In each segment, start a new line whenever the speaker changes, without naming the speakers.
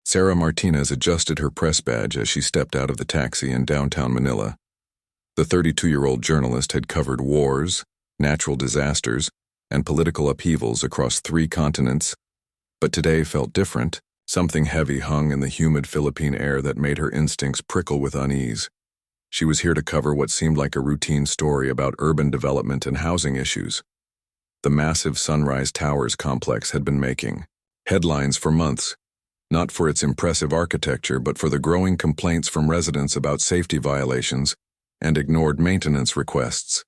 Sarah Martinez adjusted her press badge as she stepped out of the taxi in downtown Manila. The 32-year-old journalist had covered wars, natural disasters, and political upheavals across 3 continents, but today felt different. Something heavy hung in the humid Philippine air that made her instincts prickle with unease. She was here to cover what seemed like a routine story about urban development and housing issues. The massive Sunrise Towers complex had been making headlines for months, not for its impressive architecture but for the growing complaints from residents about safety violations and ignored maintenance requests.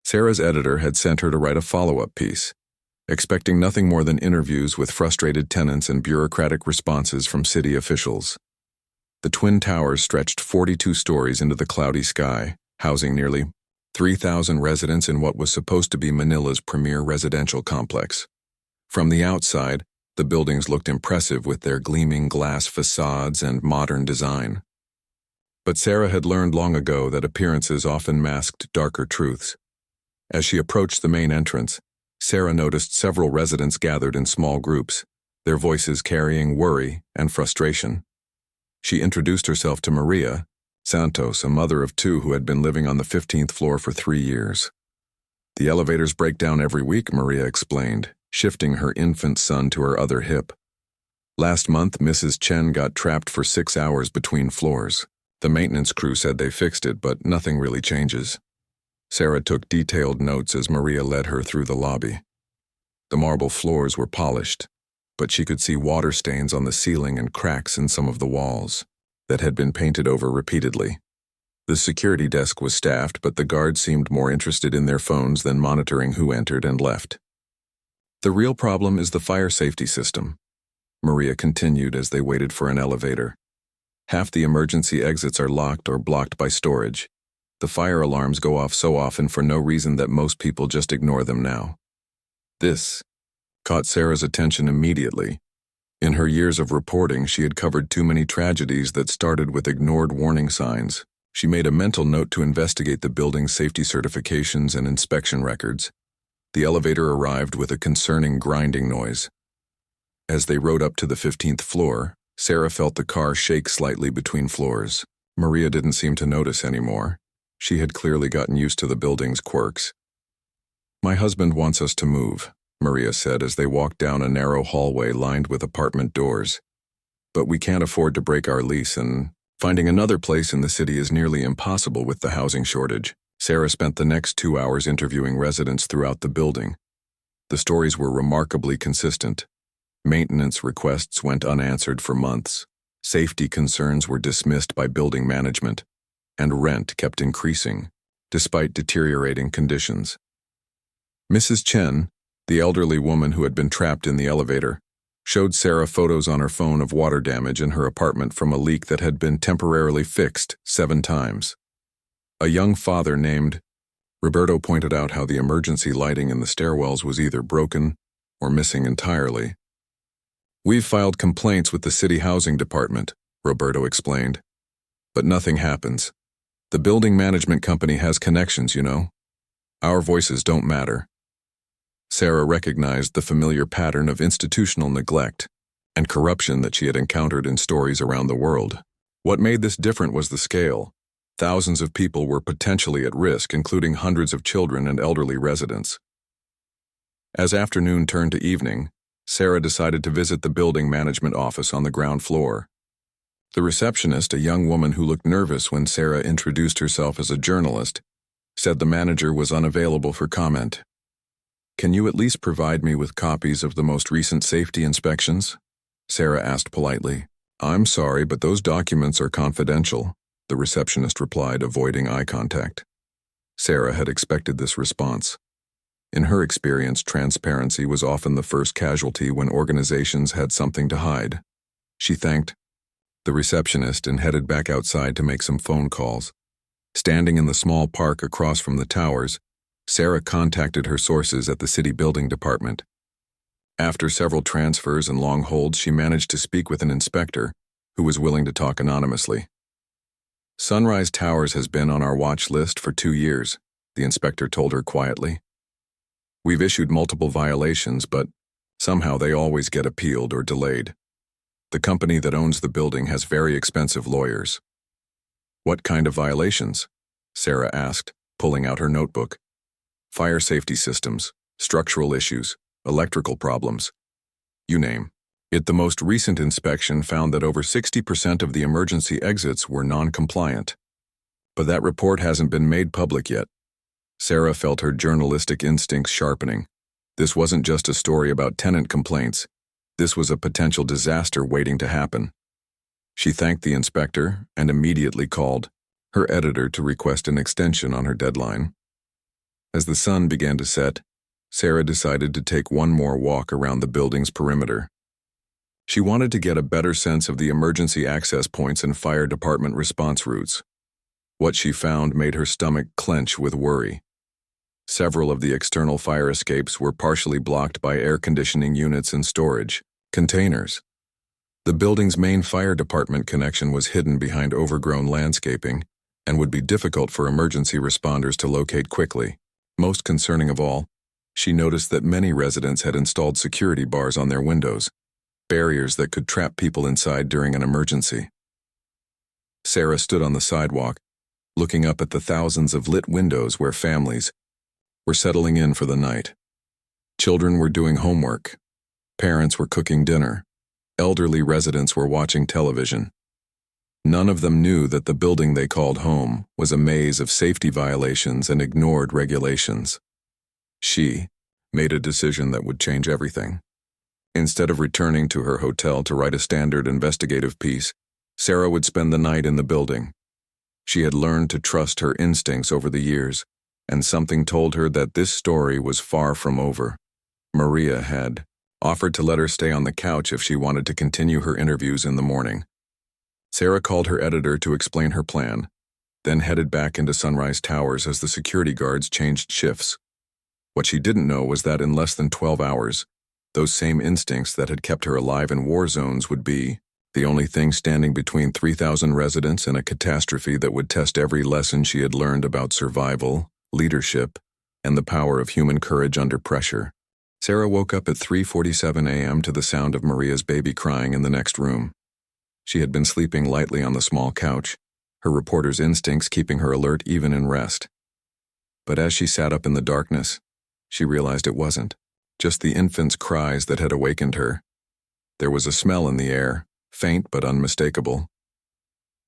Sarah's editor had sent her to write a follow-up piece, expecting nothing more than interviews with frustrated tenants and bureaucratic responses from city officials. The Twin Towers stretched 42 stories into the cloudy sky, housing nearly 3,000 residents in what was supposed to be Manila's premier residential complex. From the outside, the buildings looked impressive with their gleaming glass facades and modern design. But Sarah had learned long ago that appearances often masked darker truths. As she approached the main entrance, Sarah noticed several residents gathered in small groups, their voices carrying worry and frustration. She introduced herself to Maria Santos, a mother of 2 who had been living on the 15th floor for 3 years. The elevators break down every week, Maria explained, shifting her infant son to her other hip. Last month, Mrs. Chen got trapped for 6 hours between floors. The maintenance crew said they fixed it, but nothing really changes. Sarah took detailed notes as Maria led her through the lobby. The marble floors were polished, but she could see water stains on the ceiling and cracks in some of the walls that had been painted over repeatedly. The security desk was staffed, but the guards seemed more interested in their phones than monitoring who entered and left. The real problem is the fire safety system, Maria continued as they waited for an elevator. Half the emergency exits are locked or blocked by storage. The fire alarms go off so often for no reason that most people just ignore them now. This caught Sarah's attention immediately. In her years of reporting, she had covered too many tragedies that started with ignored warning signs. She made a mental note to investigate the building's safety certifications and inspection records. The elevator arrived with a concerning grinding noise. As they rode up to the 15th floor, Sarah felt the car shake slightly between floors. Maria didn't seem to notice anymore. She had clearly gotten used to the building's quirks. "My husband wants us to move," Maria said as they walked down a narrow hallway lined with apartment doors. "But we can't afford to break our lease, and finding another place in the city is nearly impossible with the housing shortage." Sarah spent the next 2 hours interviewing residents throughout the building. The stories were remarkably consistent. Maintenance requests went unanswered for months. Safety concerns were dismissed by building management, and rent kept increasing, despite deteriorating conditions. Mrs. Chen, the elderly woman who had been trapped in the elevator, showed Sarah photos on her phone of water damage in her apartment from a leak that had been temporarily fixed 7 times. A young father named Roberto pointed out how the emergency lighting in the stairwells was either broken or missing entirely. "We've filed complaints with the city housing department," Roberto explained, "but nothing happens. The building management company has connections, you know. Our voices don't matter." Sarah recognized the familiar pattern of institutional neglect and corruption that she had encountered in stories around the world. What made this different was the scale. Thousands of people were potentially at risk, including hundreds of children and elderly residents. As afternoon turned to evening, Sarah decided to visit the building management office on the ground floor. The receptionist, a young woman who looked nervous when Sarah introduced herself as a journalist, said the manager was unavailable for comment. "Can you at least provide me with copies of the most recent safety inspections?" Sarah asked politely. "I'm sorry, but those documents are confidential," the receptionist replied, avoiding eye contact. Sarah had expected this response. In her experience, transparency was often the first casualty when organizations had something to hide. She thanked the receptionist and headed back outside to make some phone calls. Standing in the small park across from the towers, Sarah contacted her sources at the city building department. After several transfers and long holds, she managed to speak with an inspector who was willing to talk anonymously. "Sunrise Towers has been on our watch list for 2 years, the inspector told her quietly. "We've issued multiple violations, but somehow they always get appealed or delayed. The company that owns the building has very expensive lawyers. What kind of violations? Sarah asked, pulling out her notebook. Fire safety systems, structural issues, electrical problems. You name it. The most recent inspection found that over 60% of the emergency exits were non-compliant. But that report hasn't been made public yet. Sarah felt her journalistic instincts sharpening. This wasn't just a story about tenant complaints. This was a potential disaster waiting to happen. She thanked the inspector and immediately called her editor to request an extension on her deadline. As the sun began to set, Sarah decided to take one more walk around the building's perimeter. She wanted to get a better sense of the emergency access points and fire department response routes. What she found made her stomach clench with worry. Several of the external fire escapes were partially blocked by air conditioning units and storage containers. The building's main fire department connection was hidden behind overgrown landscaping and would be difficult for emergency responders to locate quickly. Most concerning of all, she noticed that many residents had installed security bars on their windows, barriers that could trap people inside during an emergency. Sarah stood on the sidewalk, looking up at the thousands of lit windows where families were settling in for the night. Children were doing homework. Parents were cooking dinner. Elderly residents were watching television. None of them knew that the building they called home was a maze of safety violations and ignored regulations. She made a decision that would change everything. Instead of returning to her hotel to write a standard investigative piece, Sarah would spend the night in the building. She had learned to trust her instincts over the years, and something told her that this story was far from over. Maria had offered to let her stay on the couch if she wanted to continue her interviews in the morning. Sarah called her editor to explain her plan, then headed back into Sunrise Towers as the security guards changed shifts. What she didn't know was that in less than 12 hours, those same instincts that had kept her alive in war zones would be the only thing standing between 3,000 residents and a catastrophe that would test every lesson she had learned about survival, leadership, and the power of human courage under pressure. Sarah woke up at 3:47 a.m. to the sound of Maria's baby crying in the next room. She had been sleeping lightly on the small couch, her reporter's instincts keeping her alert even in rest. But as she sat up in the darkness, she realized it wasn't just the infant's cries that had awakened her. There was a smell in the air, faint but unmistakable.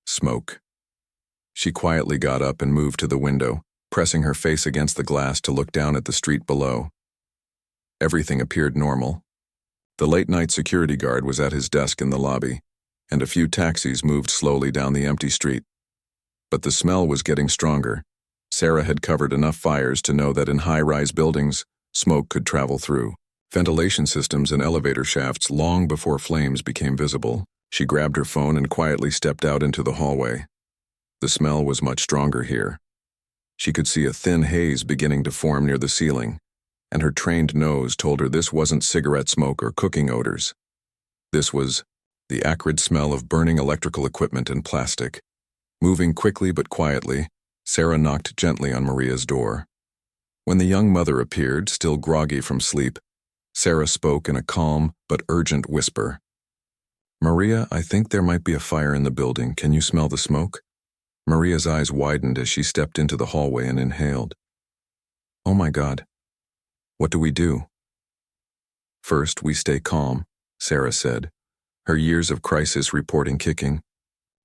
Smoke. She quietly got up and moved to the window, pressing her face against the glass to look down at the street below. Everything appeared normal. The late-night security guard was at his desk in the lobby, and a few taxis moved slowly down the empty street. But the smell was getting stronger. Sarah had covered enough fires to know that in high-rise buildings, smoke could travel through ventilation systems and elevator shafts long before flames became visible. She grabbed her phone and quietly stepped out into the hallway. The smell was much stronger here. She could see a thin haze beginning to form near the ceiling, and her trained nose told her this wasn't cigarette smoke or cooking odors. This was the acrid smell of burning electrical equipment and plastic. Moving quickly but quietly, Sarah knocked gently on Maria's door. When the young mother appeared, still groggy from sleep, Sarah spoke in a calm but urgent whisper. "Maria, I think there might be a fire in the building. Can you smell the smoke?" Maria's eyes widened as she stepped into the hallway and inhaled. "Oh my God. What do we do?" "First, we stay calm," Sarah said, her years of crisis reporting kicking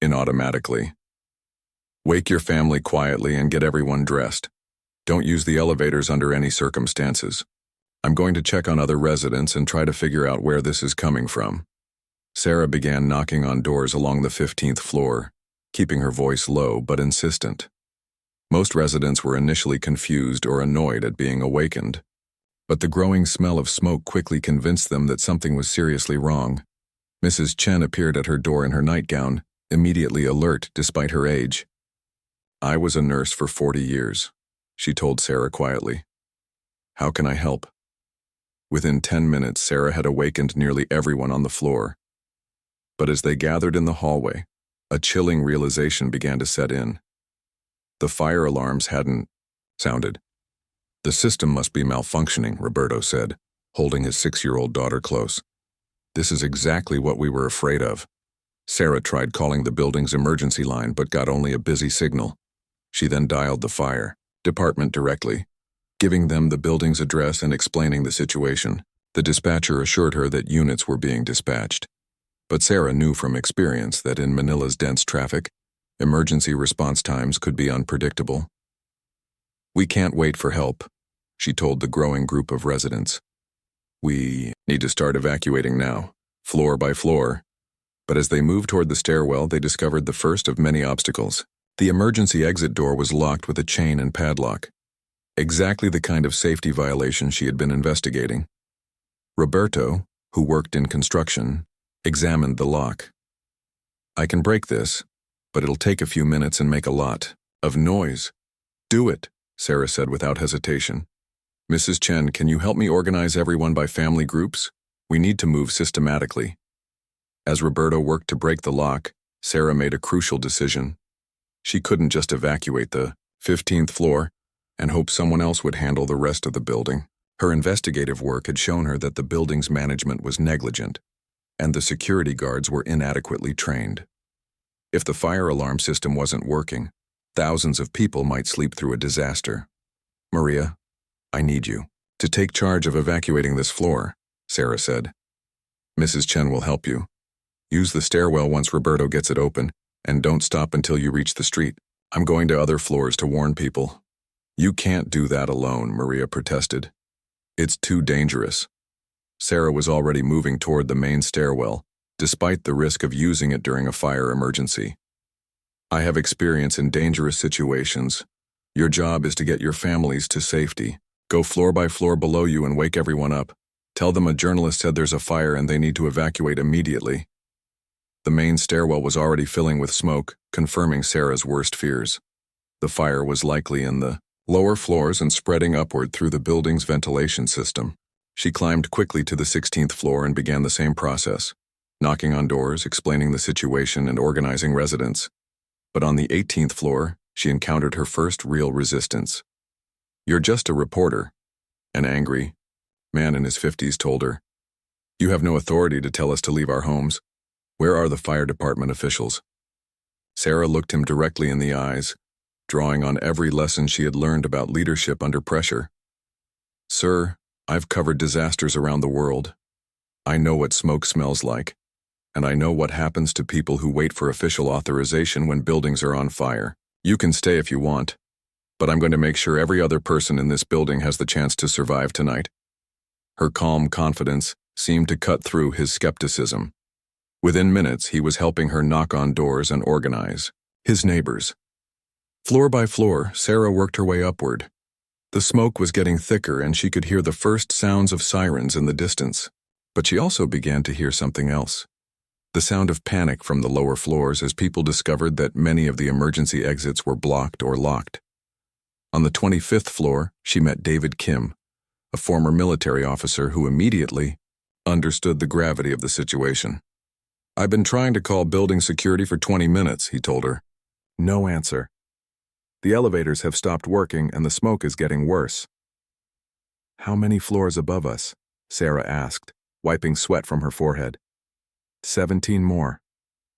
in automatically. "Wake your family quietly and get everyone dressed. Don't use the elevators under any circumstances. I'm going to check on other residents and try to figure out where this is coming from." Sarah began knocking on doors along the 15th floor, keeping her voice low but insistent. Most residents were initially confused or annoyed at being awakened, but the growing smell of smoke quickly convinced them that something was seriously wrong. Mrs. Chen appeared at her door in her nightgown, immediately alert despite her age. "I was a nurse for 40 years, she told Sarah quietly. "How can I help?" Within 10 minutes, Sarah had awakened nearly everyone on the floor. But as they gathered in the hallway, a chilling realization began to set in. The fire alarms hadn't sounded. "The system must be malfunctioning," Roberto said, holding his 6-year-old daughter close. This is exactly what we were afraid of. Sarah tried calling the building's emergency line but got only a busy signal. She then dialed the fire department directly, giving them the building's address and explaining the situation. The dispatcher assured her that units were being dispatched. But Sarah knew from experience that in Manila's dense traffic, emergency response times could be unpredictable. "We can't wait for help," she told the growing group of residents. "We need to start evacuating now, floor by floor." But as they moved toward the stairwell, they discovered the first of many obstacles. The emergency exit door was locked with a chain and padlock. Exactly the kind of safety violation she had been investigating. Roberto, who worked in construction, examined the lock. "I can break this, but it'll take a few minutes and make a lot of noise." "Do it," Sarah said without hesitation. "Mrs. Chen, can you help me organize everyone by family groups? We need to move systematically." As Roberto worked to break the lock, Sarah made a crucial decision. She couldn't just evacuate the 15th floor and hope someone else would handle the rest of the building. Her investigative work had shown her that the building's management was negligent, and the security guards were inadequately trained. If the fire alarm system wasn't working, thousands of people might sleep through a disaster. "Maria, I need you to take charge of evacuating this floor," Sarah said. "Mrs. Chen will help you. Use the stairwell once Roberto gets it open, and don't stop until you reach the street. I'm going to other floors to warn people." "You can't do that alone," Maria protested. "It's too dangerous." Sarah was already moving toward the main stairwell, despite the risk of using it during a fire emergency. "I have experience in dangerous situations. Your job is to get your families to safety. Go floor by floor below you and wake everyone up. Tell them a journalist said there's a fire and they need to evacuate immediately." The main stairwell was already filling with smoke, confirming Sarah's worst fears. The fire was likely in the lower floors and spreading upward through the building's ventilation system. She climbed quickly to the 16th floor and began the same process, knocking on doors, explaining the situation, and organizing residents. But on the 18th floor, she encountered her first real resistance. "You're just a reporter," an angry man in his 50s told her. "You have no authority to tell us to leave our homes. Where are the fire department officials?" Sarah looked him directly in the eyes, drawing on every lesson she had learned about leadership under pressure. "Sir, I've covered disasters around the world. I know what smoke smells like, and I know what happens to people who wait for official authorization when buildings are on fire. You can stay if you want, but I'm going to make sure every other person in this building has the chance to survive tonight." Her calm confidence seemed to cut through his skepticism. Within minutes, he was helping her knock on doors and organize his neighbors. Floor by floor, Sarah worked her way upward. The smoke was getting thicker and she could hear the first sounds of sirens in the distance. But she also began to hear something else. The sound of panic from the lower floors as people discovered that many of the emergency exits were blocked or locked. On the 25th floor, she met David Kim, a former military officer who immediately understood the gravity of the situation. "I've been trying to call building security for 20 minutes, he told her. No answer. "The elevators have stopped working and the smoke is getting worse." "How many floors above us?" Sarah asked, wiping sweat from her forehead. 17 more.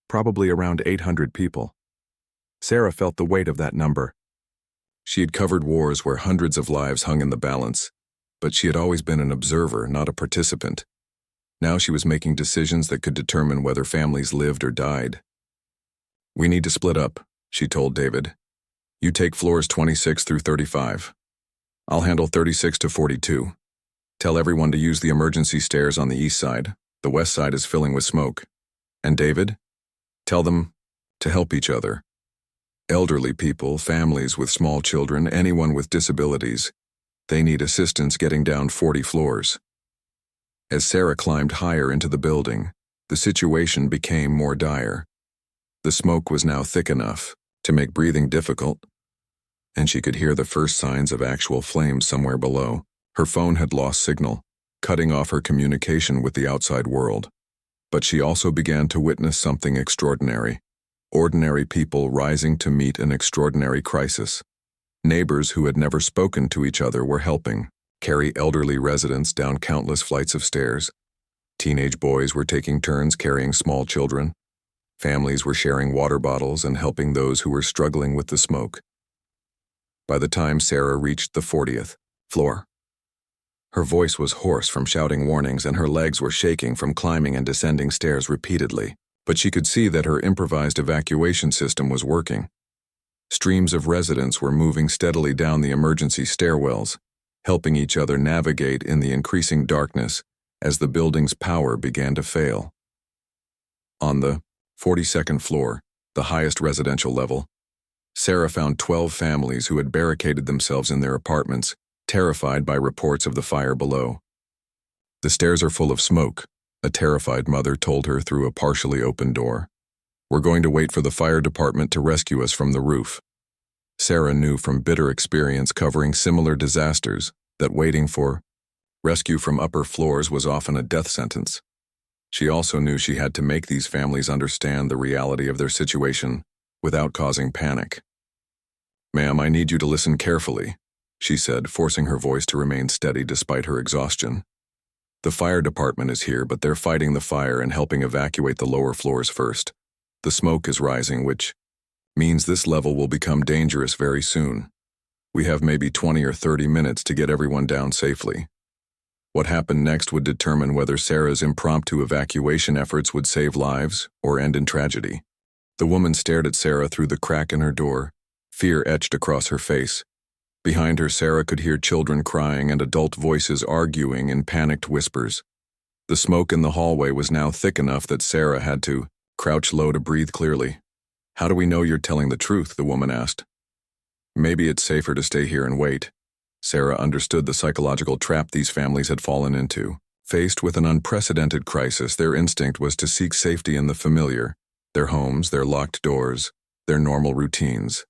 Probably around 800 people. Sarah felt the weight of that number. She had covered wars where hundreds of lives hung in the balance, but she had always been an observer, not a participant. Now she was making decisions that could determine whether families lived or died. "We need to split up," she told David. "You take floors 26 through 35. I'll handle 36 to 42. Tell everyone to use the emergency stairs on the east side. The west side is filling with smoke. And David, tell them to help each other. Elderly people, families with small children, anyone with disabilities, they need assistance getting down 40 floors." As Sarah climbed higher into the building, the situation became more dire. The smoke was now thick enough to make breathing difficult, and she could hear the first signs of actual flames somewhere below. Her phone had lost signal, cutting off her communication with the outside world. But she also began to witness something extraordinary. Ordinary people rising to meet an extraordinary crisis. Neighbors who had never spoken to each other were helping carry elderly residents down countless flights of stairs. Teenage boys were taking turns carrying small children. Families were sharing water bottles and helping those who were struggling with the smoke. By the time Sarah reached the 40th floor, her voice was hoarse from shouting warnings and her legs were shaking from climbing and descending stairs repeatedly, but she could see that her improvised evacuation system was working. Streams of residents were moving steadily down the emergency stairwells, helping each other navigate in the increasing darkness as the building's power began to fail. On the 42nd floor, the highest residential level, Sarah found 12 families who had barricaded themselves in their apartments, terrified by reports of the fire below. "The stairs are full of smoke," a terrified mother told her through a partially open door. "We're going to wait for the fire department to rescue us from the roof." Sarah knew from bitter experience covering similar disasters that waiting for rescue from upper floors was often a death sentence. She also knew she had to make these families understand the reality of their situation without causing panic. "Ma'am, I need you to listen carefully," she said, forcing her voice to remain steady despite her exhaustion. "The fire department is here, but they're fighting the fire and helping evacuate the lower floors first. The smoke is rising, which means this level will become dangerous very soon. We have maybe 20 or 30 minutes to get everyone down safely." What happened next would determine whether Sarah's impromptu evacuation efforts would save lives or end in tragedy. The woman stared at Sarah through the crack in her door, fear etched across her face. Behind her, Sarah could hear children crying and adult voices arguing in panicked whispers. The smoke in the hallway was now thick enough that Sarah had to crouch low to breathe clearly. "How do we know you're telling the truth?" the woman asked. "Maybe it's safer to stay here and wait." Sarah understood the psychological trap these families had fallen into. Faced with an unprecedented crisis, their instinct was to seek safety in the familiar, their homes, their locked doors, their normal routines.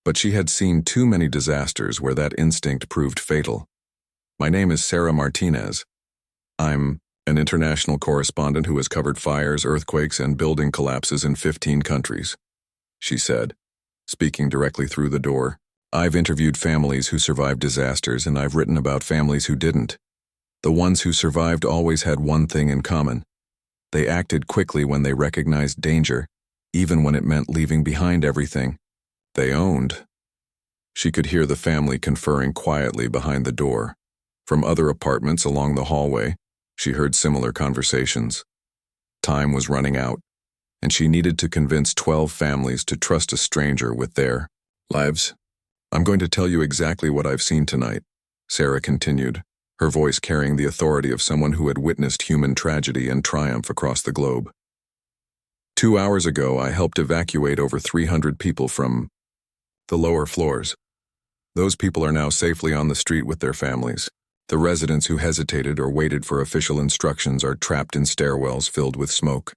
But she had seen too many disasters where that instinct proved fatal. "My name is Sarah Martinez. I'm an international correspondent who has covered fires, earthquakes, and building collapses in 15 countries," she said, speaking directly through the door. "I've interviewed families who survived disasters, and I've written about families who didn't. The ones who survived always had one thing in common. They acted quickly when they recognized danger, even when it meant leaving behind everything they owned." She could hear the family conferring quietly behind the door. From other apartments along the hallway, she heard similar conversations. Time was running out, and she needed to convince 12 families to trust a stranger with their lives. "I'm going to tell you exactly what I've seen tonight," Sarah continued, her voice carrying the authority of someone who had witnessed human tragedy and triumph across the globe. 2 hours ago, I helped evacuate over 300 people from the lower floors. Those people are now safely on the street with their families. The residents who hesitated or waited for official instructions are trapped in stairwells filled with smoke."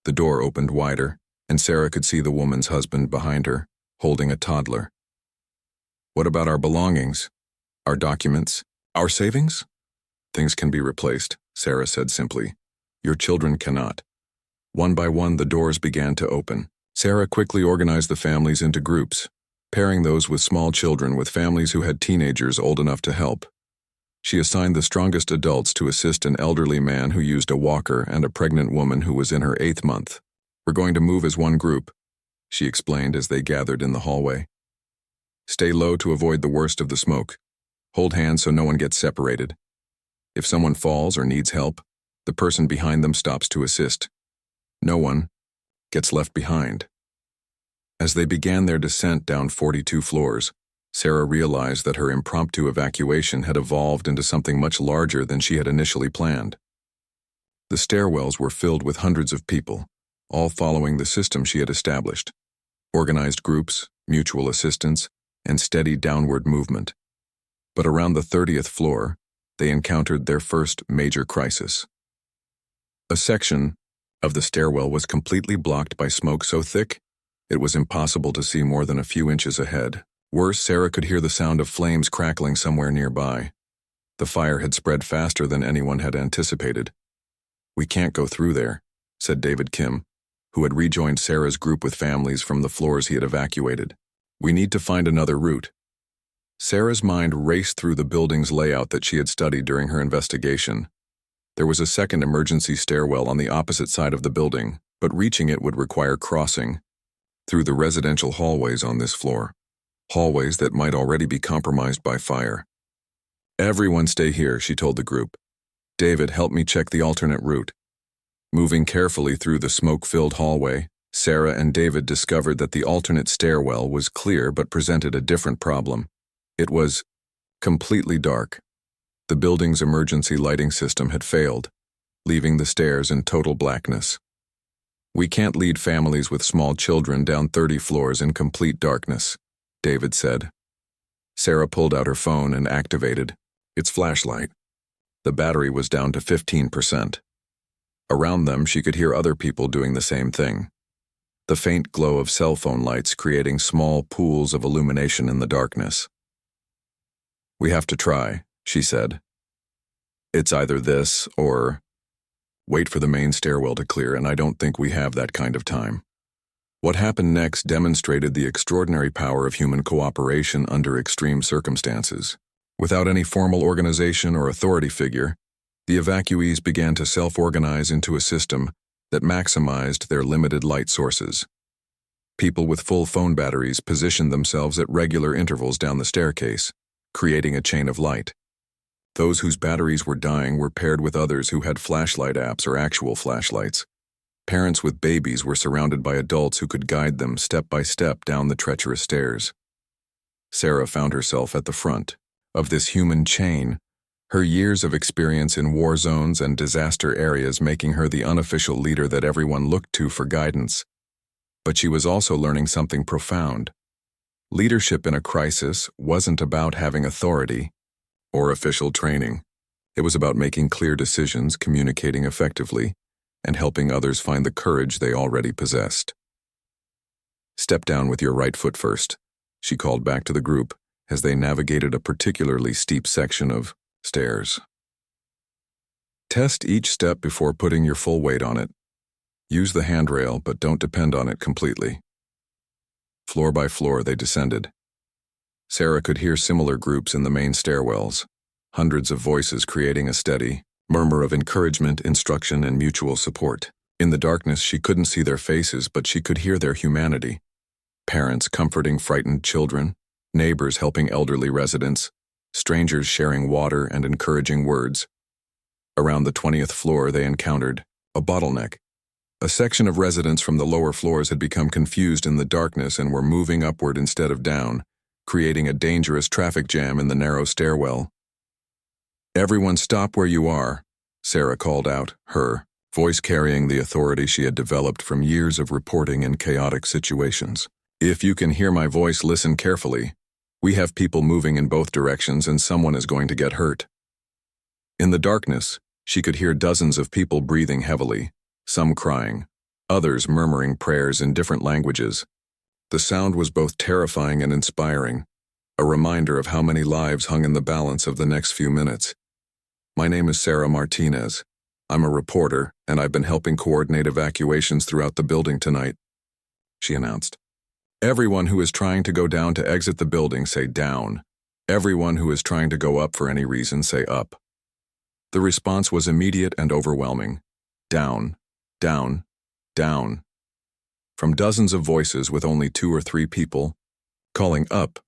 The door opened wider, and Sarah could see the woman's husband behind her, holding a toddler. "What about our belongings? Our documents? Our savings?" "Things can be replaced," Sarah said simply. "Your children cannot." One by one, the doors began to open. Sarah quickly organized the families into groups, pairing those with small children with families who had teenagers old enough to help. She assigned the strongest adults to assist an elderly man who used a walker and a pregnant woman who was in her 8th month. "We're going to move as one group," she explained as they gathered in the hallway. "Stay low to avoid the worst of the smoke. Hold hands so no one gets separated. If someone falls or needs help, the person behind them stops to assist. No one gets left behind." As they began their descent down 42 floors, Sarah realized that her impromptu evacuation had evolved into something much larger than she had initially planned. The stairwells were filled with hundreds of people, all following the system she had established: organized groups, mutual assistance, and steady downward movement. But around the 30th floor, they encountered their first major crisis. A section of the stairwell was completely blocked by smoke so thick it was impossible to see more than a few inches ahead. Worse, Sarah could hear the sound of flames crackling somewhere nearby. The fire had spread faster than anyone had anticipated. "We can't go through there," said David Kim, who had rejoined Sarah's group with families from the floors he had evacuated. "We need to find another route." Sarah's mind raced through the building's layout that she had studied during her investigation. There was a second emergency stairwell on the opposite side of the building, but reaching it would require crossing through the residential hallways on this floor, hallways that might already be compromised by fire. "Everyone stay here," she told the group. "David, help me check the alternate route." Moving carefully through the smoke-filled hallway, Sarah and David discovered that the alternate stairwell was clear but presented a different problem. It was completely dark. The building's emergency lighting system had failed, leaving the stairs in total blackness. "We can't lead families with small children down 30 floors in complete darkness," David said. Sarah pulled out her phone and activated its flashlight. The battery was down to 15%. Around them, she could hear other people doing the same thing. The faint glow of cell phone lights creating small pools of illumination in the darkness. "We have to try," she said. "It's either this or wait for the main stairwell to clear, and I don't think we have that kind of time." What happened next demonstrated the extraordinary power of human cooperation under extreme circumstances. Without any formal organization or authority figure, the evacuees began to self-organize into a system that maximized their limited light sources. People with full phone batteries positioned themselves at regular intervals down the staircase, creating a chain of light. Those whose batteries were dying were paired with others who had flashlight apps or actual flashlights. Parents with babies were surrounded by adults who could guide them step by step down the treacherous stairs. Sarah found herself at the front of this human chain, her years of experience in war zones and disaster areas making her the unofficial leader that everyone looked to for guidance. But she was also learning something profound. Leadership in a crisis wasn't about having authority or official training. It was about making clear decisions, communicating effectively, and helping others find the courage they already possessed. "Step down with your right foot first," she called back to the group as they navigated a particularly steep section of stairs. "Test each step before putting your full weight on it. Use the handrail, but don't depend on it completely." Floor by floor, they descended. Sarah could hear similar groups in the main stairwells, hundreds of voices creating a steady murmur of encouragement, instruction, and mutual support. In the darkness, she couldn't see their faces, but she could hear their humanity. Parents comforting frightened children, neighbors helping elderly residents, strangers sharing water and encouraging words. Around the 20th floor, they encountered a bottleneck. A section of residents from the lower floors had become confused in the darkness and were moving upward instead of down, creating a dangerous traffic jam in the narrow stairwell. "Everyone stop where you are," Sarah called out, her voice carrying the authority she had developed from years of reporting in chaotic situations. "If you can hear my voice, listen carefully. We have people moving in both directions and someone is going to get hurt." In the darkness, she could hear dozens of people breathing heavily, some crying, others murmuring prayers in different languages. The sound was both terrifying and inspiring, a reminder of how many lives hung in the balance of the next few minutes. "My name is Sarah Martinez. I'm a reporter, and I've been helping coordinate evacuations throughout the building tonight," she announced. "Everyone who is trying to go down to exit the building, say down. Everyone who is trying to go up for any reason, say up." The response was immediate and overwhelming. Down, down, down. From dozens of voices with only 2 or 3 people calling up.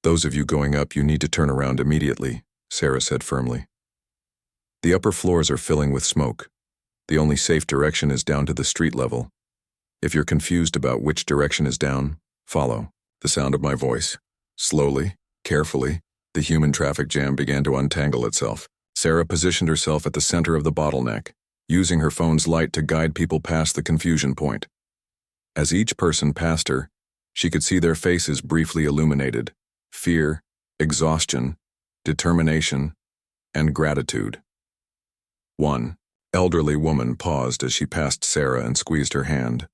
"Those of you going up, you need to turn around immediately," Sarah said firmly. "The upper floors are filling with smoke. The only safe direction is down to the street level. If you're confused about which direction is down, follow the sound of my voice." Slowly, carefully, the human traffic jam began to untangle itself. Sarah positioned herself at the center of the bottleneck, using her phone's light to guide people past the confusion point. As each person passed her, she could see their faces briefly illuminated: fear, exhaustion, determination, and gratitude. One elderly woman paused as she passed Sarah and squeezed her hand.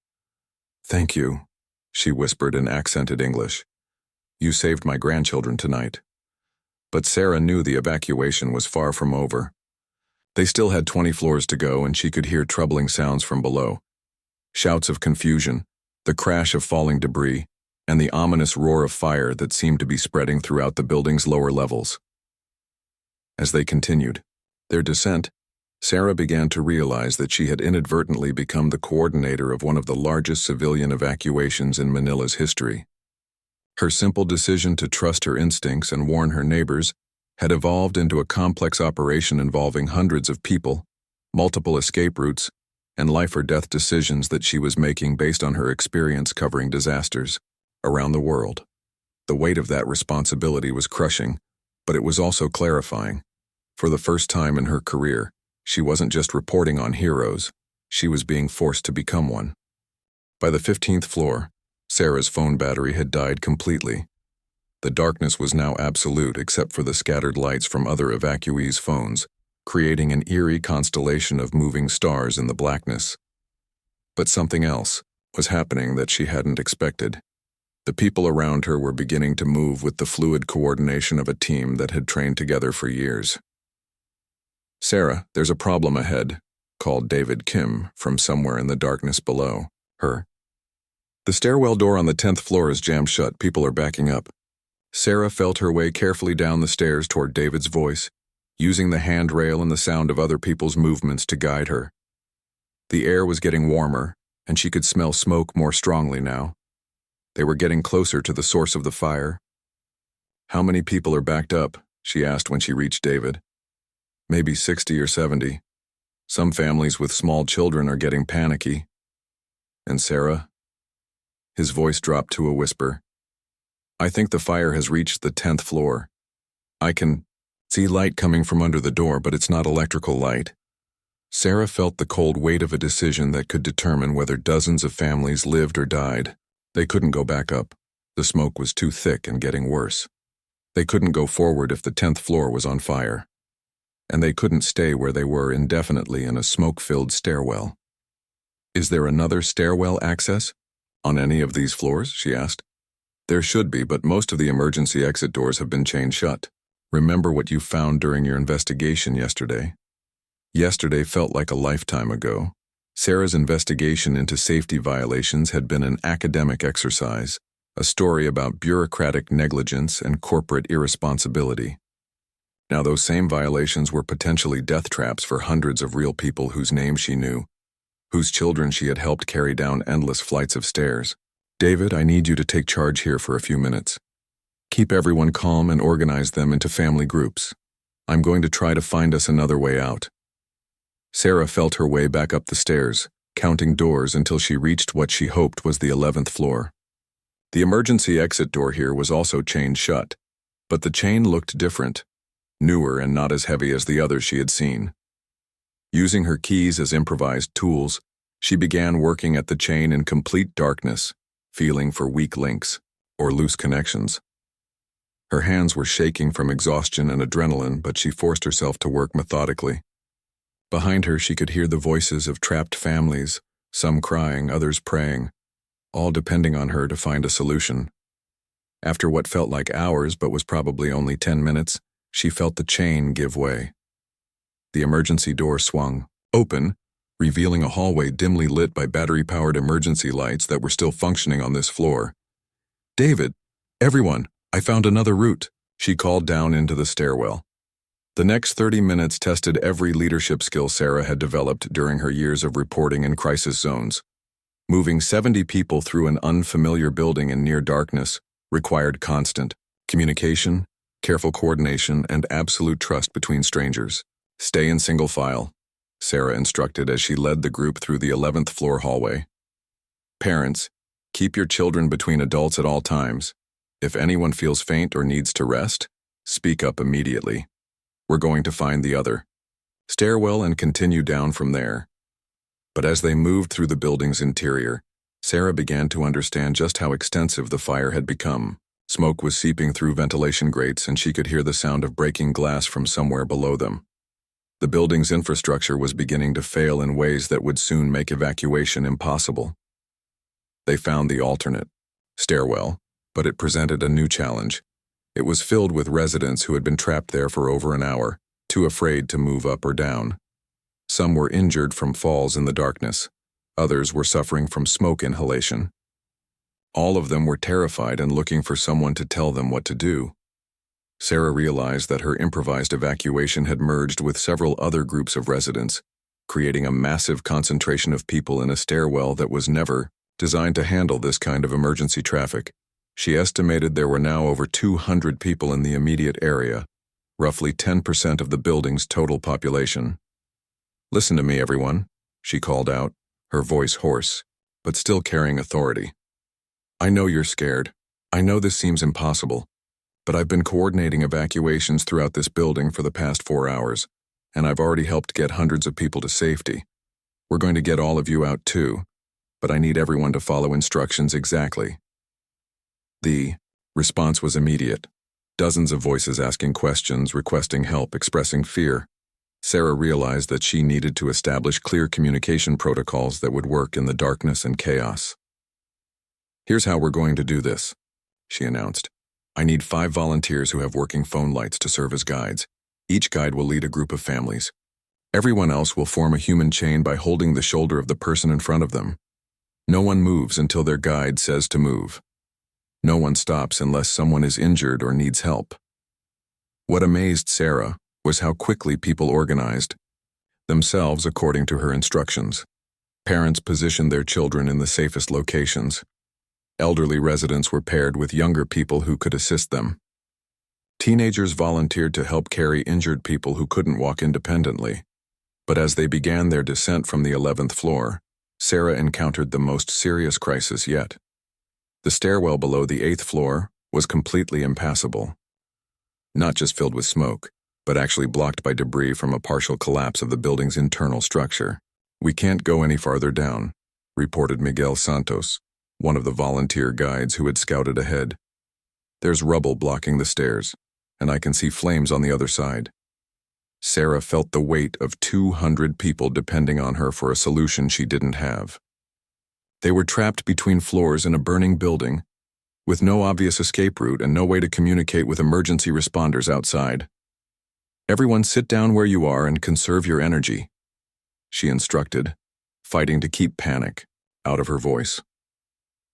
"Thank you," she whispered in accented English. "You saved my grandchildren tonight." But Sarah knew the evacuation was far from over. They still had 20 floors to go, and she could hear troubling sounds from below. Shouts of confusion, the crash of falling debris, and the ominous roar of fire that seemed to be spreading throughout the building's lower levels. As they continued their descent, Sarah began to realize that she had inadvertently become the coordinator of one of the largest civilian evacuations in Manila's history. Her simple decision to trust her instincts and warn her neighbors had evolved into a complex operation involving hundreds of people, multiple escape routes, and life-or-death decisions that she was making based on her experience covering disasters around the world. The weight of that responsibility was crushing, but it was also clarifying. For the first time in her career, she wasn't just reporting on heroes, she was being forced to become one. By the 15th floor, Sarah's phone battery had died completely. The darkness was now absolute except for the scattered lights from other evacuees' phones, creating an eerie constellation of moving stars in the blackness. But something else was happening that she hadn't expected. The people around her were beginning to move with the fluid coordination of a team that had trained together for years. "Sarah, there's a problem ahead," called David Kim from somewhere in the darkness below her. "The stairwell door on the 10th floor is jammed shut. People are backing up." Sarah felt her way carefully down the stairs toward David's voice, using the handrail and the sound of other people's movements to guide her. The air was getting warmer, and she could smell smoke more strongly now. They were getting closer to the source of the fire. "How many people are backed up?" she asked when she reached David. "Maybe 60 or 70. Some families with small children are getting panicky." "And Sarah?" His voice dropped to a whisper. "I think the fire has reached the 10th floor. I can see light coming from under the door, but it's not electrical light." Sarah felt the cold weight of a decision that could determine whether dozens of families lived or died. They couldn't go back up. The smoke was too thick and getting worse. They couldn't go forward if the 10th floor was on fire. And they couldn't stay where they were indefinitely in a smoke-filled stairwell. "Is there another stairwell access on any of these floors?" she asked. "There should be, but most of the emergency exit doors have been chained shut. Remember what you found during your investigation yesterday?" Yesterday felt like a lifetime ago. Sarah's investigation into safety violations had been an academic exercise, a story about bureaucratic negligence and corporate irresponsibility. Now those same violations were potentially death traps for hundreds of real people whose names she knew, whose children she had helped carry down endless flights of stairs. "David, I need you to take charge here for a few minutes. Keep everyone calm and organize them into family groups. I'm going to try to find us another way out." Sarah felt her way back up the stairs, counting doors until she reached what she hoped was the 11th floor. The emergency exit door here was also chained shut, but the chain looked different, newer and not as heavy as the others she had seen. Using her keys as improvised tools, she began working at the chain in complete darkness, feeling for weak links or loose connections. Her hands were shaking from exhaustion and adrenaline, but she forced herself to work methodically. Behind her, she could hear the voices of trapped families, some crying, others praying, all depending on her to find a solution. After what felt like hours but was probably only 10 minutes, she felt the chain give way. The emergency door swung open, revealing a hallway dimly lit by battery-powered emergency lights that were still functioning on this floor. "David, everyone, I found another route," she called down into the stairwell. The next 30 minutes tested every leadership skill Sarah had developed during her years of reporting in crisis zones. Moving 70 people through an unfamiliar building in near darkness required constant communication, careful coordination, and absolute trust between strangers. "Stay in single file," Sarah instructed as she led the group through the 11th floor hallway. "Parents, keep your children between adults at all times. If anyone feels faint or needs to rest, speak up immediately. We're going to find the other stairwell and continue down from there." But as they moved through the building's interior, Sarah began to understand just how extensive the fire had become. Smoke was seeping through ventilation grates, and she could hear the sound of breaking glass from somewhere below them. The building's infrastructure was beginning to fail in ways that would soon make evacuation impossible. They found the alternate stairwell, but it presented a new challenge. It was filled with residents who had been trapped there for over an hour, too afraid to move up or down. Some were injured from falls in the darkness. Others were suffering from smoke inhalation. All of them were terrified and looking for someone to tell them what to do. Sarah realized that her improvised evacuation had merged with several other groups of residents, creating a massive concentration of people in a stairwell that was never designed to handle this kind of emergency traffic. She estimated there were now over 200 people in the immediate area, roughly 10% of the building's total population. "Listen to me, everyone," she called out, her voice hoarse, but still carrying authority. "I know you're scared. I know this seems impossible, but I've been coordinating evacuations throughout this building for the past 4 hours, and I've already helped get hundreds of people to safety. We're going to get all of you out too, but I need everyone to follow instructions exactly." The response was immediate. Dozens of voices asking questions, requesting help, expressing fear. Sarah realized that she needed to establish clear communication protocols that would work in the darkness and chaos. "Here's how we're going to do this," she announced. "I need 5 volunteers who have working phone lights to serve as guides. Each guide will lead a group of families. Everyone else will form a human chain by holding the shoulder of the person in front of them. No one moves until their guide says to move. No one stops unless someone is injured or needs help." What amazed Sarah was how quickly people organized themselves according to her instructions. Parents positioned their children in the safest locations. Elderly residents were paired with younger people who could assist them. Teenagers volunteered to help carry injured people who couldn't walk independently. But as they began their descent from the 11th floor, Sarah encountered the most serious crisis yet. The stairwell below the 8th floor was completely impassable. Not just filled with smoke, but actually blocked by debris from a partial collapse of the building's internal structure. "We can't go any farther down," reported Miguel Santos, one of the volunteer guides who had scouted ahead. "There's rubble blocking the stairs, and I can see flames on the other side." Sarah felt the weight of 200 people depending on her for a solution she didn't have. They were trapped between floors in a burning building, with no obvious escape route and no way to communicate with emergency responders outside. "Everyone sit down where you are and conserve your energy," she instructed, fighting to keep panic out of her voice.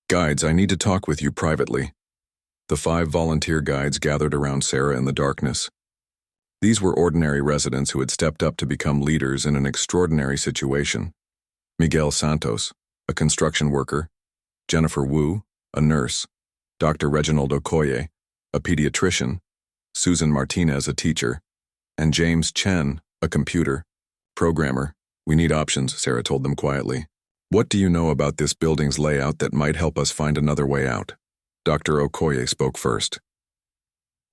"Guides, I need to talk with you privately." The 5 volunteer guides gathered around Sarah in the darkness. These were ordinary residents who had stepped up to become leaders in an extraordinary situation. Miguel Santos, a construction worker; Jennifer Wu, a nurse; Dr. Reginald Okoye, a pediatrician; Susan Martinez, a teacher; and James Chen, a computer programmer. "We need options," Sarah told them quietly. "What do you know about this building's layout that might help us find another way out?" Dr. Okoye spoke first.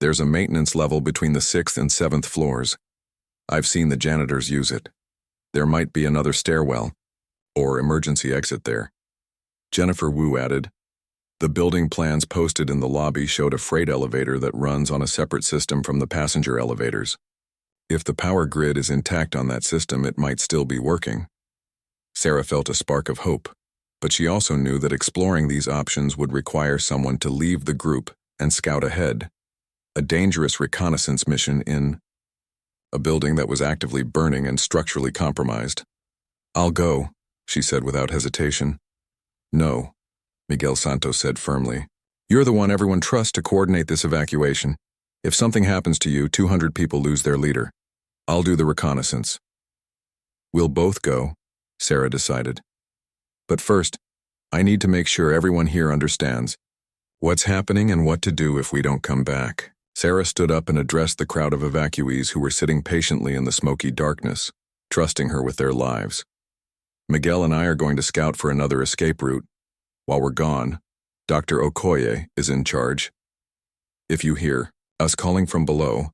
"There's a maintenance level between the 6th and 7th floors. I've seen the janitors use it. There might be another stairwell or emergency exit there." Jennifer Wu added, "The building plans posted in the lobby showed a freight elevator that runs on a separate system from the passenger elevators. If the power grid is intact on that system, it might still be working." Sarah felt a spark of hope, but she also knew that exploring these options would require someone to leave the group and scout ahead. A dangerous reconnaissance mission in a building that was actively burning and structurally compromised. "I'll go," she said without hesitation. "No," Miguel Santos said firmly. "You're the one everyone trusts to coordinate this evacuation. If something happens to you, 200 people lose their leader. I'll do the reconnaissance." "We'll both go," Sarah decided. "But first, I need to make sure everyone here understands what's happening and what to do if we don't come back." Sarah stood up and addressed the crowd of evacuees who were sitting patiently in the smoky darkness, trusting her with their lives. "Miguel and I are going to scout for another escape route. While we're gone, Dr. Okoye is in charge. If you hear us calling from below,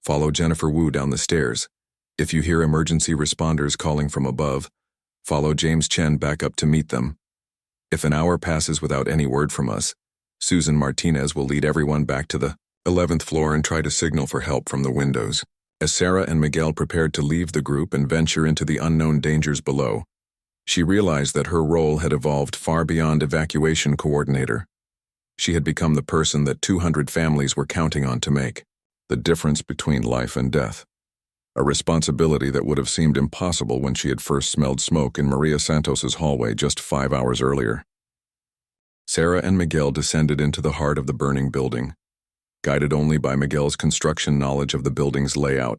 follow Jennifer Wu down the stairs. If you hear emergency responders calling from above, follow James Chen back up to meet them. If an hour passes without any word from us, Susan Martinez will lead everyone back to the 11th floor and try to signal for help from the windows." As Sarah and Miguel prepared to leave the group and venture into the unknown dangers below, she realized that her role had evolved far beyond evacuation coordinator. She had become the person that 200 families were counting on to make the difference between life and death. A responsibility that would have seemed impossible when she had first smelled smoke in Maria Santos's hallway just 5 hours earlier. Sarah and Miguel descended into the heart of the burning building. guided only by Miguel's construction knowledge of the building's layout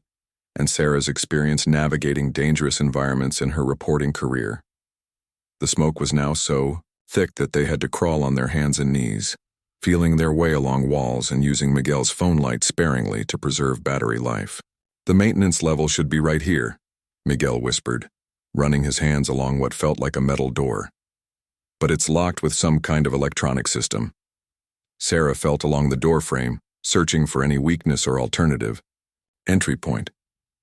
and Sarah's experience navigating dangerous environments in her reporting career. The smoke was now so thick that they had to crawl on their hands and knees, feeling their way along walls and using Miguel's phone light sparingly to preserve battery life. "The maintenance level should be right here," Miguel whispered, running his hands along what felt like a metal door. "But it's locked with some kind of electronic system." Sarah felt along the door frame, searching for any weakness or alternative. Entry point.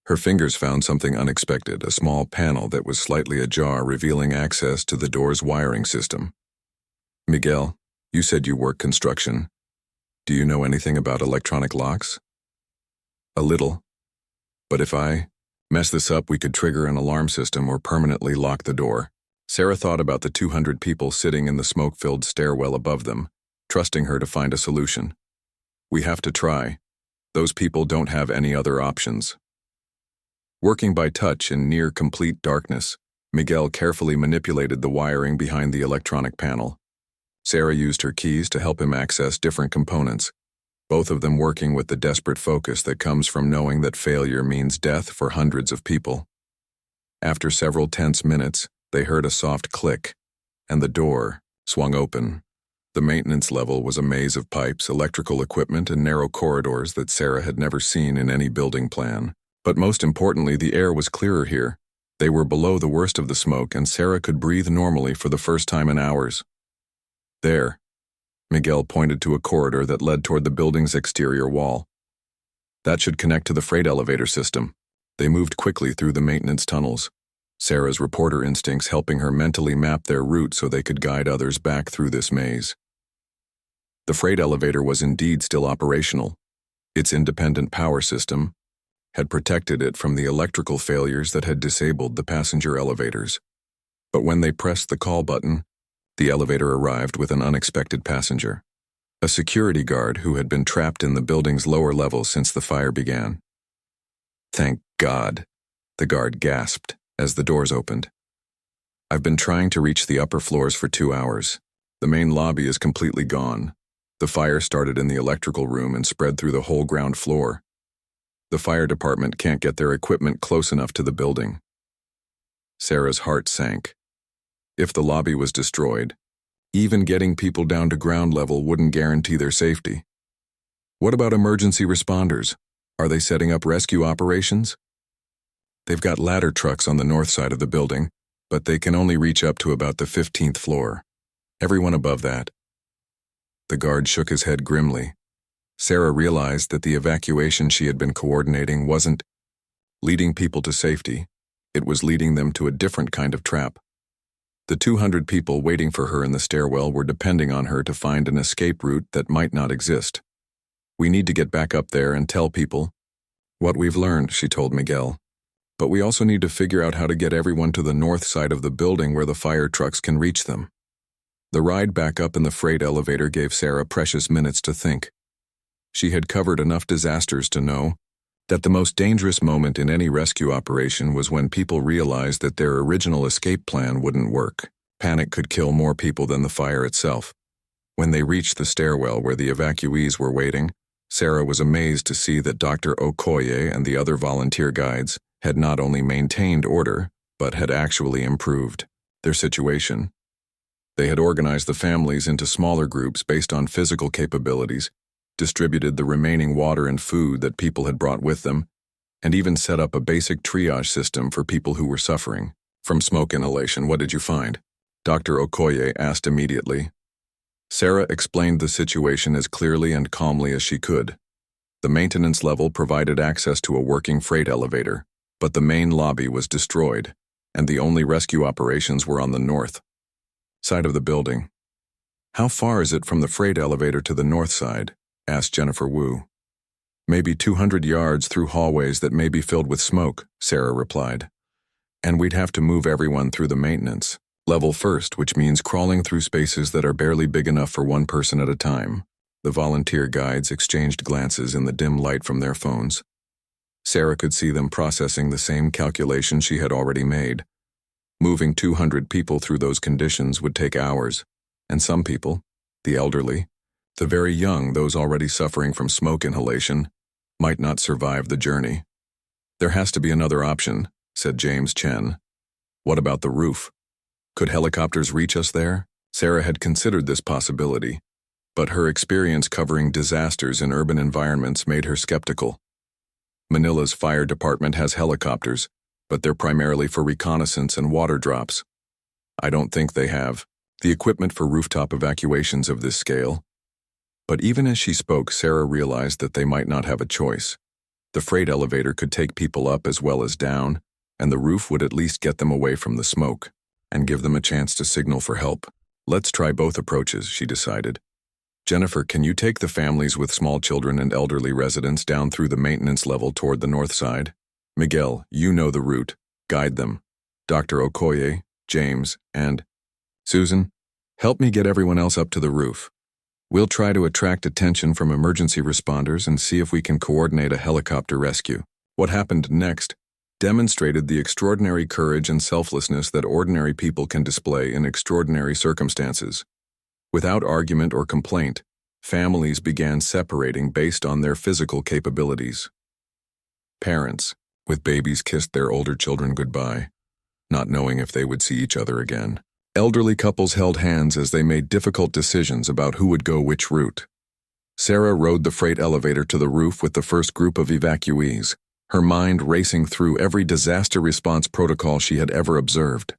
Her fingers found something unexpected, a small panel that was slightly ajar, revealing access to the door's wiring system. "Miguel, you said you work construction. Do you know anything about electronic locks?" "A little. But if I mess this up, we could trigger an alarm system or permanently lock the door." Sarah thought about the 200 people sitting in the smoke-filled stairwell above them, trusting her to find a solution. "We have to try. Those people don't have any other options." Working by touch in near-complete darkness, Miguel carefully manipulated the wiring behind the electronic panel. Sarah used her keys to help him access different components, both of them working with the desperate focus that comes from knowing that failure means death for hundreds of people. After several tense minutes, they heard a soft click, and the door swung open. The maintenance level was a maze of pipes, electrical equipment, and narrow corridors that Sarah had never seen in any building plan. But most importantly, the air was clearer here. They were below the worst of the smoke, and Sarah could breathe normally for the first time in hours. "There." Miguel pointed to a corridor that led toward the building's exterior wall. "That should connect to the freight elevator system." They moved quickly through the maintenance tunnels, Sarah's reporter instincts helping her mentally map their route so they could guide others back through this maze. The freight elevator was indeed still operational. Its independent power system had protected it from the electrical failures that had disabled the passenger elevators. But when they pressed the call button, the elevator arrived with an unexpected passenger, a security guard who had been trapped in the building's lower level since the fire began. "Thank God," the guard gasped as the doors opened. "I've been trying to reach the upper floors for 2 hours. The main lobby is completely gone. The fire started in the electrical room and spread through the whole ground floor. The fire department can't get their equipment close enough to the building." Sarah's heart sank. If the lobby was destroyed, even getting people down to ground level wouldn't guarantee their safety. "What about emergency responders? Are they setting up rescue operations?" "They've got ladder trucks on the north side of the building, but they can only reach up to about the 15th floor. Everyone above that." The guard shook his head grimly. Sarah realized that the evacuation she had been coordinating wasn't leading people to safety. It was leading them to a different kind of trap. The 200 people waiting for her in the stairwell were depending on her to find an escape route that might not exist. "We need to get back up there and tell people what we've learned," she told Miguel. "But we also need to figure out how to get everyone to the north side of the building where the fire trucks can reach them." The ride back up in the freight elevator gave Sarah precious minutes to think. She had covered enough disasters to know that the most dangerous moment in any rescue operation was when people realized that their original escape plan wouldn't work. Panic could kill more people than the fire itself. When they reached the stairwell where the evacuees were waiting, Sarah was amazed to see that Dr. Okoye and the other volunteer guides had not only maintained order, but had actually improved their situation. They had organized the families into smaller groups based on physical capabilities, distributed the remaining water and food that people had brought with them, and even set up a basic triage system for people who were suffering from smoke inhalation. "What did you find?" Dr. Okoye asked immediately. Sarah explained the situation as clearly and calmly as she could. The maintenance level provided access to a working freight elevator, but the main lobby was destroyed, and the only rescue operations were on the north side of the building. "How far is it from the freight elevator to the north side?" asked Jennifer Wu. "Maybe 200 yards through hallways that may be filled with smoke," Sarah replied. "And we'd have to move everyone through the maintenance level first, which means crawling through spaces that are barely big enough for one person at a time." The volunteer guides exchanged glances in the dim light from their phones. Sarah could see them processing the same calculation she had already made. Moving 200 people through those conditions would take hours, and some people, the elderly, The very young, those already suffering from smoke inhalation, might not survive the journey. There has to be another option, said James Chen. What about the roof? Could helicopters reach us there? Sarah had considered this possibility, but her experience covering disasters in urban environments made her skeptical. Manila's fire department has helicopters, but they're primarily for reconnaissance and water drops. I don't think they have the equipment for rooftop evacuations of this scale. But even as she spoke, Sarah realized that they might not have a choice. The freight elevator could take people up as well as down, and the roof would at least get them away from the smoke and give them a chance to signal for help. Let's try both approaches, she decided. Jennifer, can you take the families with small children and elderly residents down through the maintenance level toward the north side? Miguel, you know the route. Guide them. Dr. Okoye, James, and Susan, help me get everyone else up to the roof. We'll try to attract attention from emergency responders and see if we can coordinate a helicopter rescue. What happened next demonstrated the extraordinary courage and selflessness that ordinary people can display in extraordinary circumstances. Without argument or complaint, families began separating based on their physical capabilities. Parents, with babies, kissed their older children goodbye, not knowing if they would see each other again. Elderly couples held hands as they made difficult decisions about who would go which route. Sarah rode the freight elevator to the roof with the first group of evacuees, her mind racing through every disaster response protocol she had ever observed.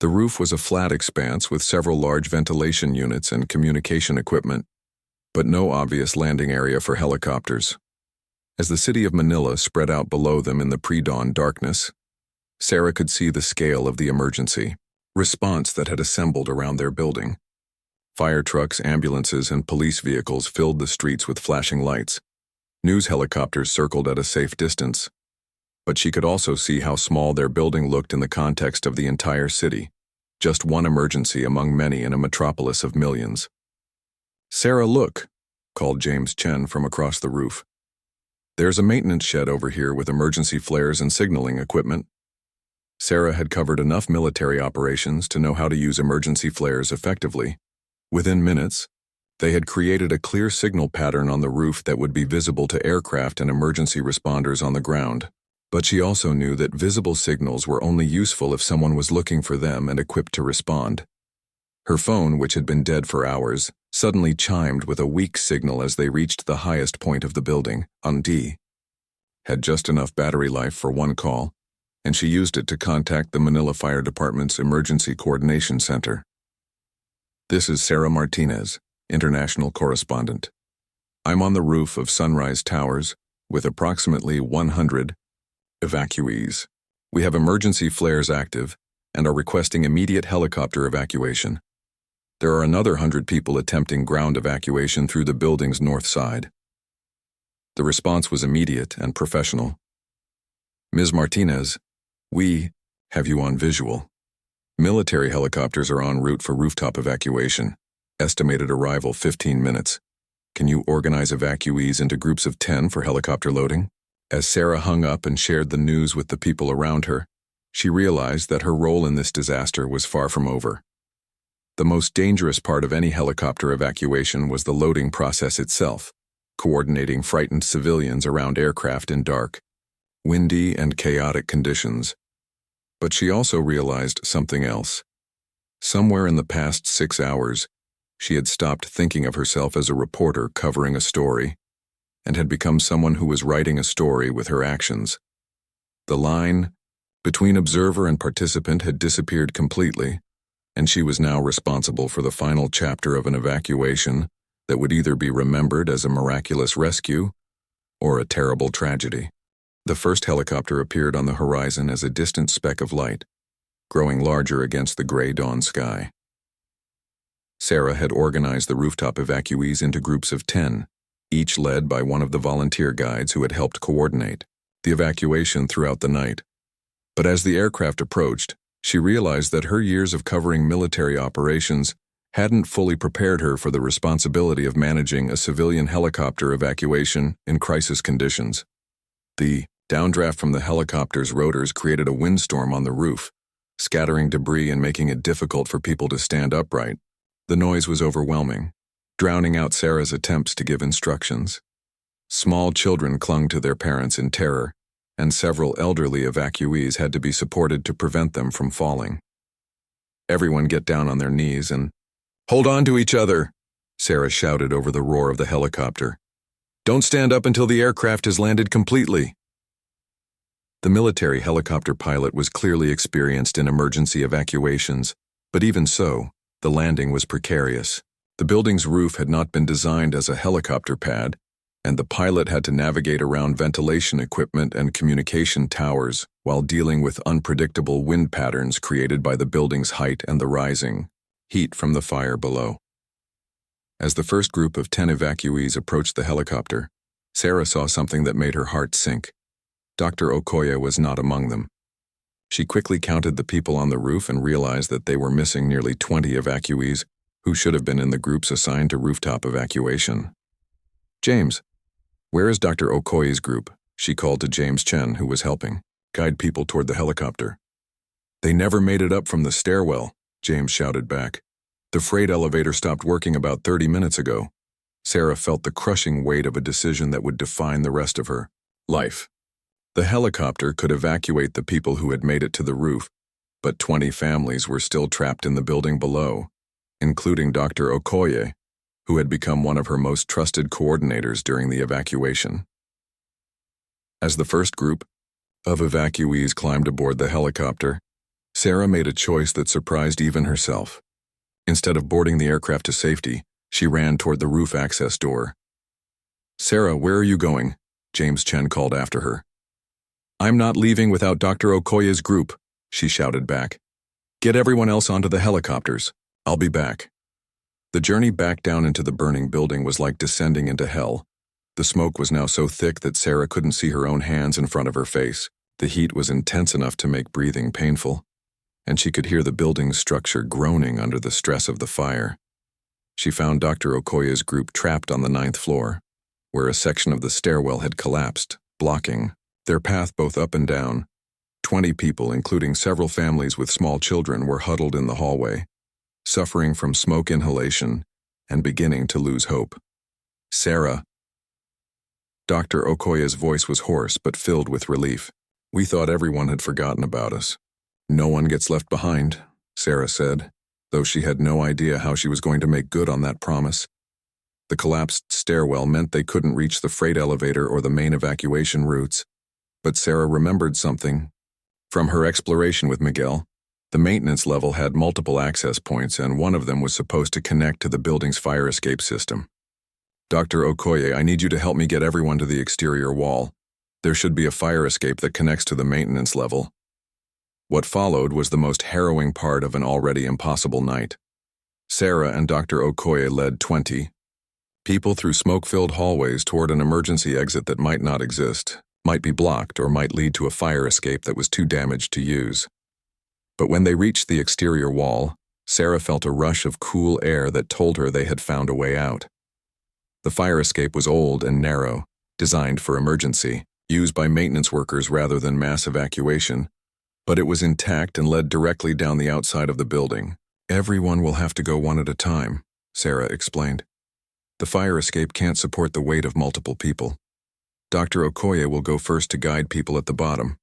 The roof was a flat expanse with several large ventilation units and communication equipment, but no obvious landing area for helicopters. As the city of Manila spread out below them in the pre-dawn darkness, Sarah could see the scale of the emergency response that had assembled around their building. Fire trucks, ambulances, and police vehicles filled the streets with flashing lights. News helicopters circled at a safe distance. But she could also see how small their building looked in the context of the entire city, just one emergency among many in a metropolis of millions. Sarah, look, called James Chen from across the roof. There's a maintenance shed over here with emergency flares and signaling equipment. Sarah had covered enough military operations to know how to use emergency flares effectively. Within minutes, they had created a clear signal pattern on the roof that would be visible to aircraft and emergency responders on the ground. But she also knew that visible signals were only useful if someone was looking for them and equipped to respond. Her phone, which had been dead for hours, suddenly chimed with a weak signal as they reached the highest point of the building, on D. Had just enough battery life for one call, and she used it to contact the Manila Fire Department's Emergency Coordination Center. This is Sarah Martinez, international correspondent. I'm on the roof of Sunrise Towers with approximately 100 evacuees. We have emergency flares active and are requesting immediate helicopter evacuation. There are another 100 people attempting ground evacuation through the building's north side. The response was immediate and professional. Ms. Martinez, we have you on visual. Military helicopters are en route for rooftop evacuation. Estimated arrival 15 minutes. Can you organize evacuees into groups of 10 for helicopter loading? As Sarah hung up and shared the news with the people around her, she realized that her role in this disaster was far from over. The most dangerous part of any helicopter evacuation was the loading process itself, coordinating frightened civilians around aircraft in dark, windy and chaotic conditions. But she also realized something else. Somewhere in the past 6 hours, she had stopped thinking of herself as a reporter covering a story, and had become someone who was writing a story with her actions. The line between observer and participant had disappeared completely, and she was now responsible for the final chapter of an evacuation that would either be remembered as a miraculous rescue or a terrible tragedy. The first helicopter appeared on the horizon as a distant speck of light, growing larger against the gray dawn sky. Sarah had organized the rooftop evacuees into groups of 10, each led by one of the volunteer guides who had helped coordinate the evacuation throughout the night. But as the aircraft approached, she realized that her years of covering military operations hadn't fully prepared her for the responsibility of managing a civilian helicopter evacuation in crisis conditions. The downdraft from the helicopter's rotors created a windstorm on the roof, scattering debris and making it difficult for people to stand upright. The noise was overwhelming, drowning out Sarah's attempts to give instructions. Small children clung to their parents in terror, and several elderly evacuees had to be supported to prevent them from falling. Everyone get down on their knees and, "Hold on to each other," Sarah shouted over the roar of the helicopter. "Don't stand up until the aircraft has landed completely." The military helicopter pilot was clearly experienced in emergency evacuations, but even so, the landing was precarious. The building's roof had not been designed as a helicopter pad, and the pilot had to navigate around ventilation equipment and communication towers while dealing with unpredictable wind patterns created by the building's height and the rising heat from the fire below. As the first group of 10 evacuees approached the helicopter, Sarah saw something that made her heart sink. Dr. Okoye was not among them. She quickly counted the people on the roof and realized that they were missing nearly 20 evacuees who should have been in the groups assigned to rooftop evacuation. "James, where is Dr. Okoye's group?" she called to James Chen, who was helping guide people toward the helicopter. "They never made it up from the stairwell," James shouted back. "The freight elevator stopped working about 30 minutes ago." Sarah felt the crushing weight of a decision that would define the rest of her life. The helicopter could evacuate the people who had made it to the roof, but 20 families were still trapped in the building below, including Dr. Okoye, who had become one of her most trusted coordinators during the evacuation. As the first group of evacuees climbed aboard the helicopter, Sarah made a choice that surprised even herself. Instead of boarding the aircraft to safety, she ran toward the roof access door. "Sarah, where are you going?" James Chen called after her. "I'm not leaving without Dr. Okoye's group," she shouted back. "Get everyone else onto the helicopters. I'll be back." The journey back down into the burning building was like descending into hell. The smoke was now so thick that Sarah couldn't see her own hands in front of her face. The heat was intense enough to make breathing painful, and she could hear the building's structure groaning under the stress of the fire. She found Dr. Okoye's group trapped on the 9th floor, where a section of the stairwell had collapsed, blocking their path both up and down. 20 people, including several families with small children, were huddled in the hallway, suffering from smoke inhalation and beginning to lose hope. "Sarah." Dr. Okoye's voice was hoarse but filled with relief. "We thought everyone had forgotten about us." "No one gets left behind," Sarah said, though she had no idea how she was going to make good on that promise. The collapsed stairwell meant they couldn't reach the freight elevator or the main evacuation routes. But Sarah remembered something. From her exploration with Miguel, the maintenance level had multiple access points, and one of them was supposed to connect to the building's fire escape system. "Dr. Okoye, I need you to help me get everyone to the exterior wall. There should be a fire escape that connects to the maintenance level." What followed was the most harrowing part of an already impossible night. Sarah and Dr. Okoye led 20 people through smoke-filled hallways toward an emergency exit that might not exist, might be blocked, or might lead to a fire escape that was too damaged to use. But when they reached the exterior wall, Sarah felt a rush of cool air that told her they had found a way out. The fire escape was old and narrow, designed for emergency, used by maintenance workers rather than mass evacuation, but it was intact and led directly down the outside of the building. "Everyone will have to go one at a time," Sarah explained. "The fire escape can't support the weight of multiple people. Dr. Okoye will go first to guide people at the bottom.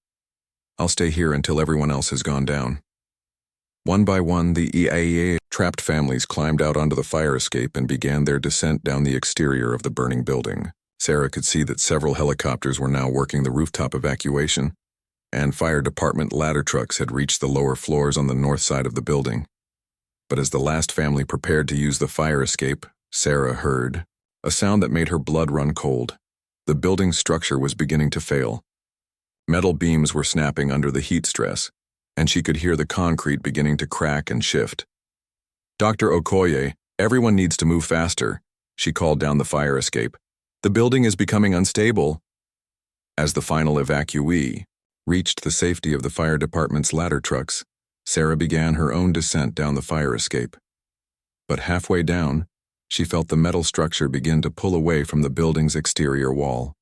I'll stay here until everyone else has gone down." One by one, the EAEA trapped families climbed out onto the fire escape and began their descent down the exterior of the burning building. Sarah could see that several helicopters were now working the rooftop evacuation, and fire department ladder trucks had reached the lower floors on the north side of the building. But as the last family prepared to use the fire escape, Sarah heard a sound that made her blood run cold. The building's structure was beginning to fail. Metal beams were snapping under the heat stress, and she could hear the concrete beginning to crack and shift. "Dr. Okoye, everyone needs to move faster," she called down the fire escape. "The building is becoming unstable." As the final evacuee reached the safety of the fire department's ladder trucks, Sarah began her own descent down the fire escape. But halfway down, she felt the metal structure begin to pull away from the building's exterior wall.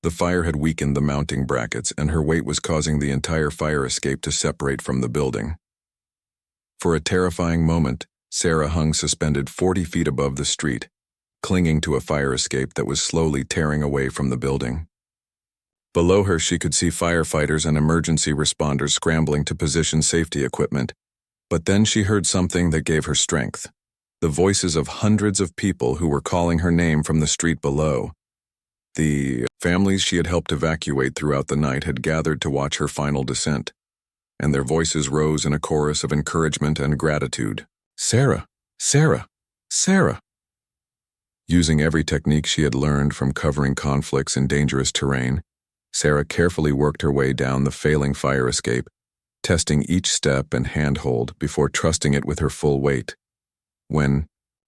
The fire had weakened the mounting brackets, and her weight was causing the entire fire escape to separate from the building. For a terrifying moment, Sarah hung suspended 40 feet above the street, clinging to a fire escape that was slowly tearing away from the building. Below her, she could see firefighters and emergency responders scrambling to position safety equipment. But then she heard something that gave her strength. The voices of hundreds of people who were calling her name from the street below. The families she had helped evacuate throughout the night had gathered to watch her final descent, and their voices rose in a chorus of encouragement and gratitude. Sarah! Sarah! Sarah! Using every technique she had learned from covering conflicts in dangerous terrain, Sarah carefully worked her way down the failing fire escape, testing each step and handhold before trusting it with her full weight. When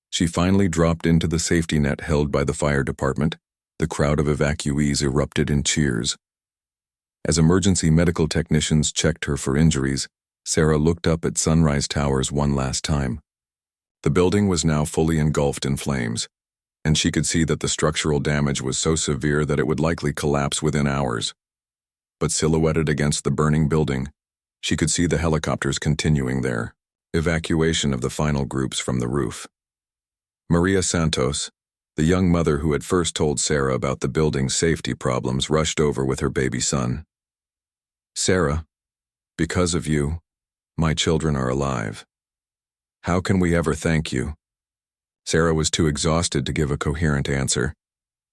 she finally dropped into the safety net held by the fire department, the crowd of evacuees erupted in cheers. As emergency medical technicians checked her for injuries, Sarah looked up at Sunrise Towers one last time. The building was now fully engulfed in flames, and she could see that the structural damage was so severe that it would likely collapse within hours. But silhouetted against the burning building, she could see the helicopters continuing their evacuation of the final groups from the roof. Maria Santos, the young mother who had first told Sarah about the building's safety problems, rushed over with her baby son. Sarah, because of you, my children are alive. How can we ever thank you? Sarah was too exhausted to give a coherent answer,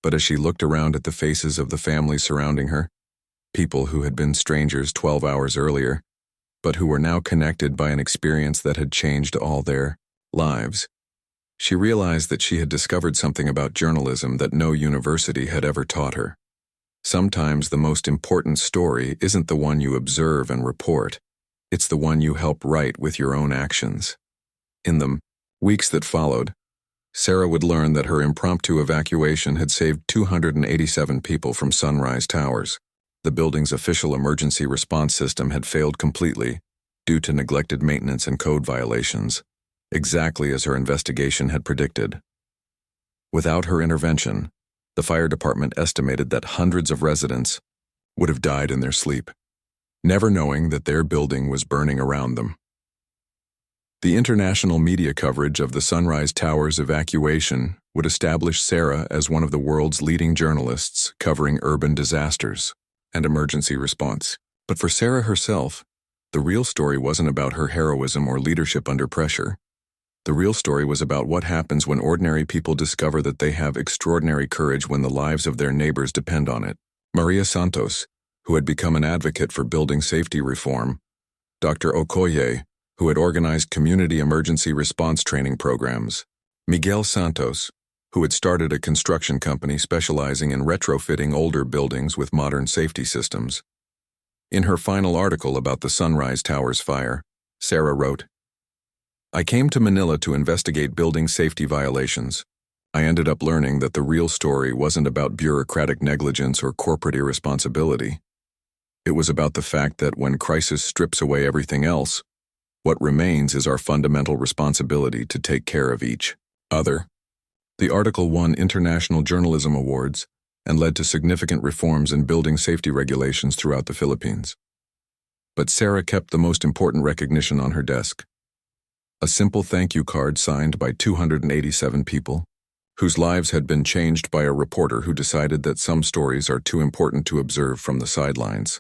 but as she looked around at the faces of the family surrounding her, people who had been strangers 12 hours earlier, but who were now connected by an experience that had changed all their lives, she realized that she had discovered something about journalism that no university had ever taught her. Sometimes the most important story isn't the one you observe and report, it's the one you help write with your own actions. In the weeks that followed, Sarah would learn that her impromptu evacuation had saved 287 people from Sunrise Towers. The building's official emergency response system had failed completely due to neglected maintenance and code violations, exactly as her investigation had predicted. Without her intervention, the fire department estimated that hundreds of residents would have died in their sleep, never knowing that their building was burning around them. The international media coverage of the Sunrise Towers evacuation would establish Sarah as one of the world's leading journalists covering urban disasters and emergency response. But for Sarah herself, the real story wasn't about her heroism or leadership under pressure. The real story was about what happens when ordinary people discover that they have extraordinary courage when the lives of their neighbors depend on it. Maria Santos, who had become an advocate for building safety reform, Dr. Okoye, who had organized community emergency response training programs, Miguel Santos, who had started a construction company specializing in retrofitting older buildings with modern safety systems. In her final article about the Sunrise Towers fire, Sarah wrote, "I came to Manila to investigate building safety violations. I ended up learning that the real story wasn't about bureaucratic negligence or corporate irresponsibility. It was about the fact that when crisis strips away everything else, what remains is our fundamental responsibility to take care of each other." The article won International Journalism Awards and led to significant reforms in building safety regulations throughout the Philippines. But Sarah kept the most important recognition on her desk: a simple thank you card signed by 287 people, whose lives had been changed by a reporter who decided that some stories are too important to observe from the sidelines.